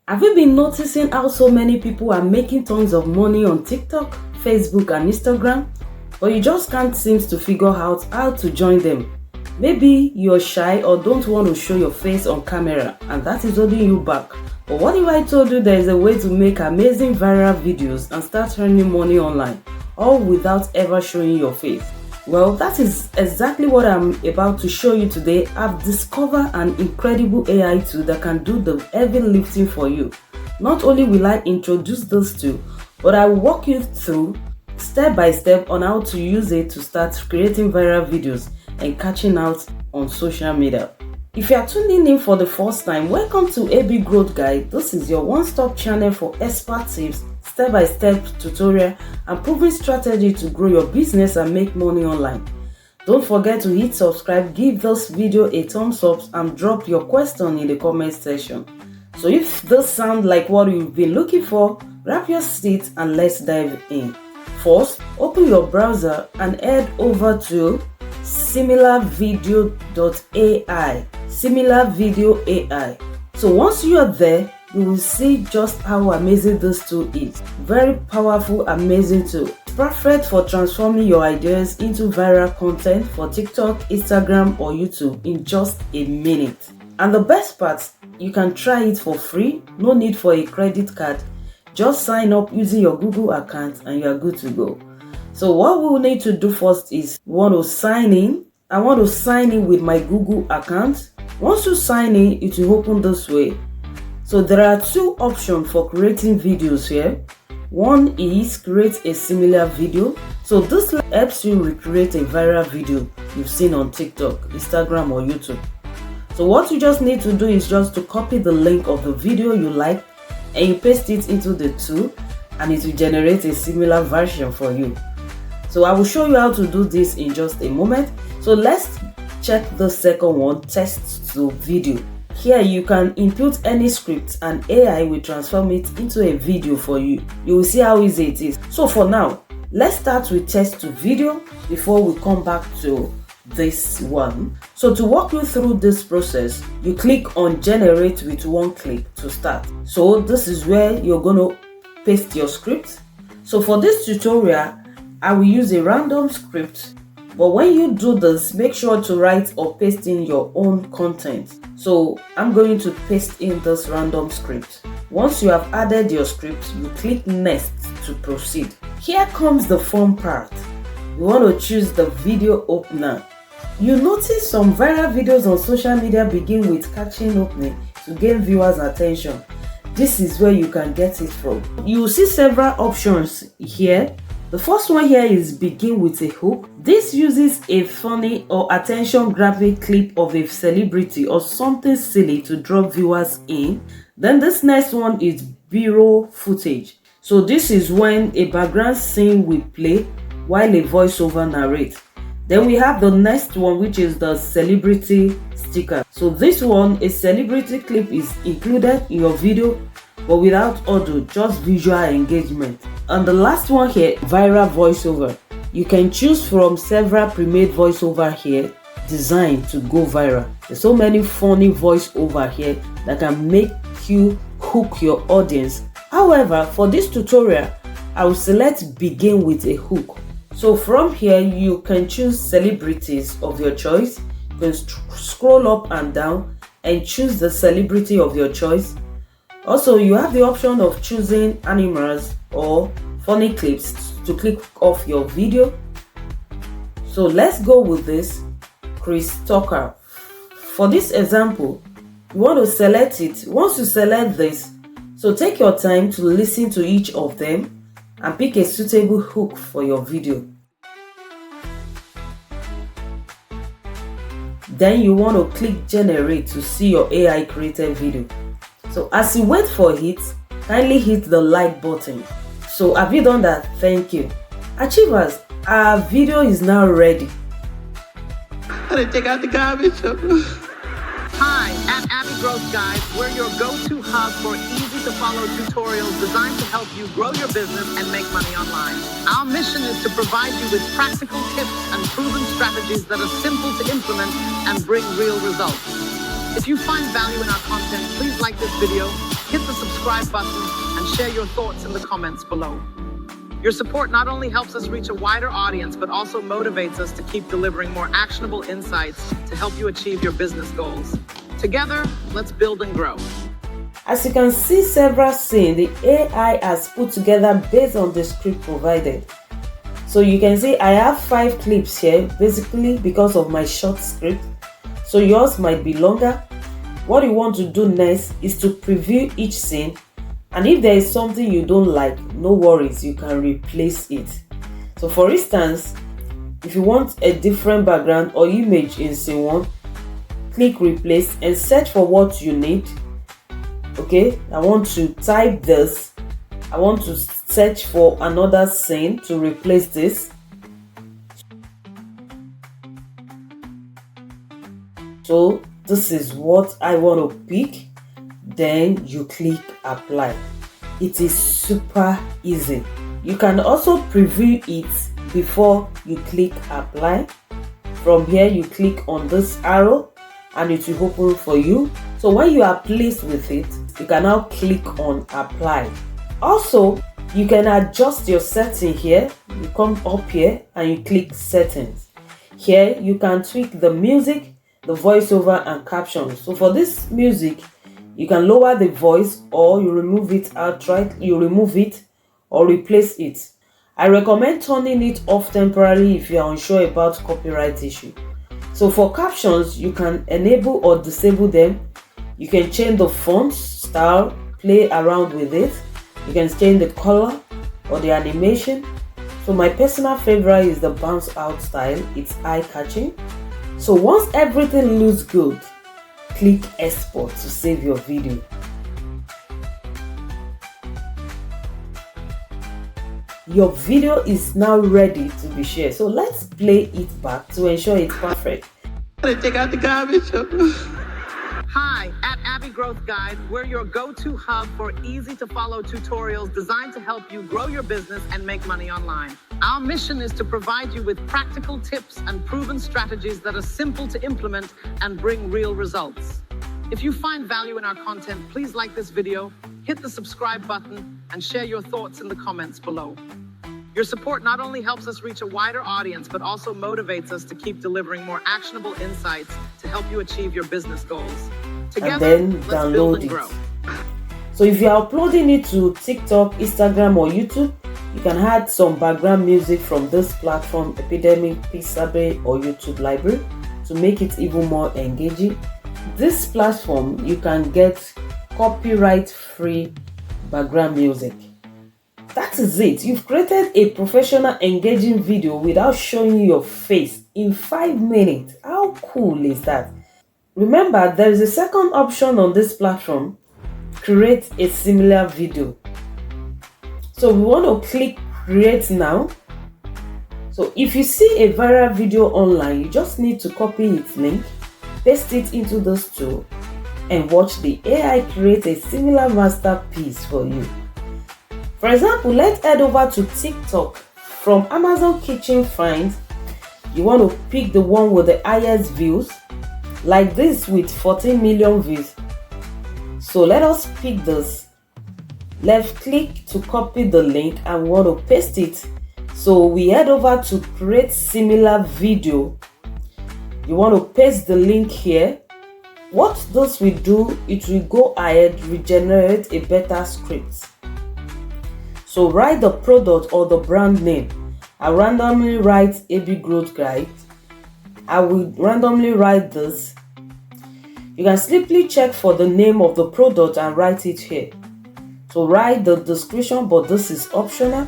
Have you been noticing how so many people are making tons of money on TikTok, Facebook and Instagram, but you just can't seem to figure out how to join them? Maybe you're shy or don't want to show your face on camera and that is holding you back. But what if I told you there is a way to make amazing viral videos and start earning money online, all without ever showing your face? Well, that is exactly what I'm about to show you today. I've discovered an incredible AI tool that can do the heavy lifting for you. Not only will I introduce this tool, but I will walk you through step by step on how to use it to start creating viral videos and catching out on social media. If you are tuning in for the first time, welcome to AB Growth Guide. This is your one-stop channel for expert tips, step-by-step tutorial and proven strategy to grow your business and make money online. Don't forget to hit subscribe, give this video a thumbs up and drop your question in the comment section. So if this sounds like what you've been looking for, grab your seat and let's dive in. First, open your browser and head over to SimilarVideo.ai. SimilarVideo AI. So once you are there, you will see just how amazing this tool is. Very powerful, amazing tool. Perfect for transforming your ideas into viral content for TikTok, Instagram or YouTube in just a minute. And the best part, you can try it for free, no need for a credit card. Just sign up using your Google account and you are good to go. So what we will need to do first is we want to sign in. I want to sign in with my Google account. Once you sign in, it will open this way. So there are two options for creating videos here. One is create a similar video. So this helps you recreate a viral video you've seen on TikTok, Instagram or YouTube. So what you just need to do is just to copy the link of the video you like and you paste it into the tool and it will generate a similar version for you. So I will show you how to do this in just a moment. So let's check the second one, text to video. Here you can input any script and AI will transform it into a video for you. You will see how easy it is. So for now, let's start with text to video before we come back to this one. So to walk you through this process, you click on generate with one click to start. So this is where you're going to paste your script. So for this tutorial, I will use a random script, but when you do this, make sure to write or paste in your own content. So I'm going to paste in this random script. Once you have added your script, you click next to proceed. Here comes the fun part. You want to choose the video opener. You notice some viral videos on social media begin with catching opening to gain viewers' attention. This is where you can get it from. You will see several options here. The first one here is begin with a hook. This uses a funny or attention-grabbing clip of a celebrity or something silly to draw viewers in. Then this next one is B-roll footage. So this is when a background scene will play while a voiceover narrates. Then we have the next one, which is the celebrity sticker. So this one, a celebrity clip is included in your video, but without audio, just visual engagement. And the last one here, viral voiceover. You can choose from several pre-made voiceover here designed to go viral. There's so many funny voiceover here that can make you hook your audience. However, for this tutorial, I will select begin with a hook. So from here, you can choose celebrities of your choice. You can scroll up and down and choose the celebrity of your choice. Also, you have the option of choosing animals or funny clips to click off your video. So let's go with this, Chris Tucker. For this example, you want to select it. Once you select this, so take your time to listen to each of them and pick a suitable hook for your video. Then you want to click generate to see your AI created video. So as you wait for it, kindly hit the like button. So have you done that? Thank you. Achievers, our video is now ready. Take out the garbage. Hi, at Abby Growth Guide, we're your go-to hub for easy-to-follow tutorials designed to help you grow your business and make money online. Our mission is to provide you with practical tips and proven strategies that are simple to implement and bring real results. If you find value in our content, please like this video, hit the subscribe subscribe button and share your thoughts in the comments below. Your support not only helps us reach a wider audience, but also motivates us to keep delivering more actionable insights to help you achieve your business goals. Together, let's build and grow. As you can see several scenes the AI has put together based on the script provided. So you can see I have 5 clips here, basically because of my short script. So yours might be longer. What you want to do next is to preview each scene, and if there is something you don't like, no worries, you can replace it. So for instance, if you want a different background or image in scene 1, click replace and search for what you need. Okay, I want to type this. I want to search for another scene to replace this. So this is what I want to pick. Then you click apply. It is super easy. You can also preview it before you click apply. From here you click on this arrow and it will open for you. So when you are pleased with it, you can now click on apply. Also, you can adjust your setting here. You come up here and you click settings. Here you can tweak the music, the voiceover and captions. So for this music, you can lower the voice or you remove it outright. You remove it or replace it. I recommend turning it off temporarily if you are unsure about copyright issue. So for captions, you can enable or disable them. You can change the font style, play around with it. You can change the color or the animation. So my personal favorite is the bounce out style. It's eye-catching. So once everything looks good, click export to save your video. Your video is now ready to be shared. So let's play it back to ensure it's perfect. Take out the garbage. Hi, at Abby Growth Guide, we're your go-to hub for easy-to-follow tutorials designed to help you grow your business and make money online. Our mission is to provide you with practical tips and proven strategies that are simple to implement and bring real results. If you find value in our content, please like this video, hit the subscribe button, and share your thoughts in the comments below. Your support not only helps us reach a wider audience, but also motivates us to keep delivering more actionable insights to help you achieve your business goals. Together, And then let's build download and grow. it. So if you are uploading it to TikTok, Instagram or YouTube, you can add some background music from this platform, Epidemic, Pixabay or YouTube Library, to make it even more engaging. This platform, you can get copyright-free background music. That is it. You've created a professional engaging video without showing your face in 5 minutes. How cool is that? Remember, there is a second option on this platform, create a similar video. So we want to click create now. So if you see a viral video online, you just need to copy its link, paste it into this tool, and watch the AI create a similar masterpiece for you. For example, let's head over to TikTok. From Amazon Kitchen Finds, you want to pick the one with the highest views, like this with 14 million views. So let us pick this. Left click to copy the link and we want to paste it. So we head over to create similar video. You want to paste the link here. What this will do, it will go ahead, regenerate a better script. So write the product or the brand name. I randomly write AB Growth Guide. I will randomly write this. You can simply check for the name of the product and write it here. So write the description, but this is optional.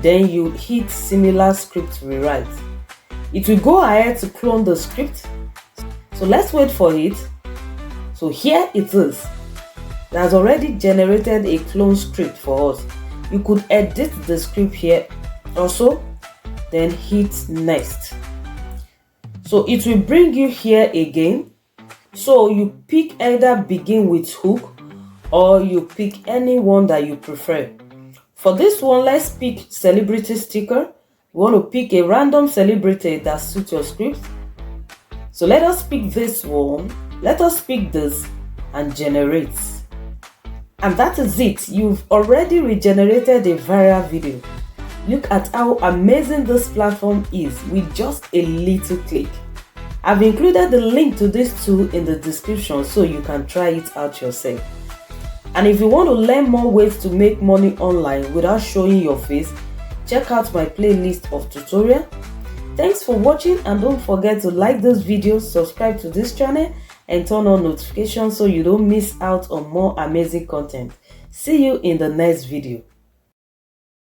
Then you hit similar script rewrite. It will go ahead to clone the script. So let's wait for it. So here it is. It has already generated a clone script for us. You could edit the script here also, then hit next. So it will bring you here again. So you pick either begin with hook or you pick any one that you prefer. For this one, let's pick celebrity sticker. We want to pick a random celebrity that suits your script. So let us pick this one. Let us pick this and generate. And that is it. You've already regenerated a viral video. Look at how amazing this platform is with just a little click. I've included the link to this tool in the description so you can try it out yourself. And if you want to learn more ways to make money online without showing your face, check out my playlist of tutorials. Thanks for watching, and don't forget to like this video, subscribe to this channel, and turn on notifications so you don't miss out on more amazing content. See you in the next video.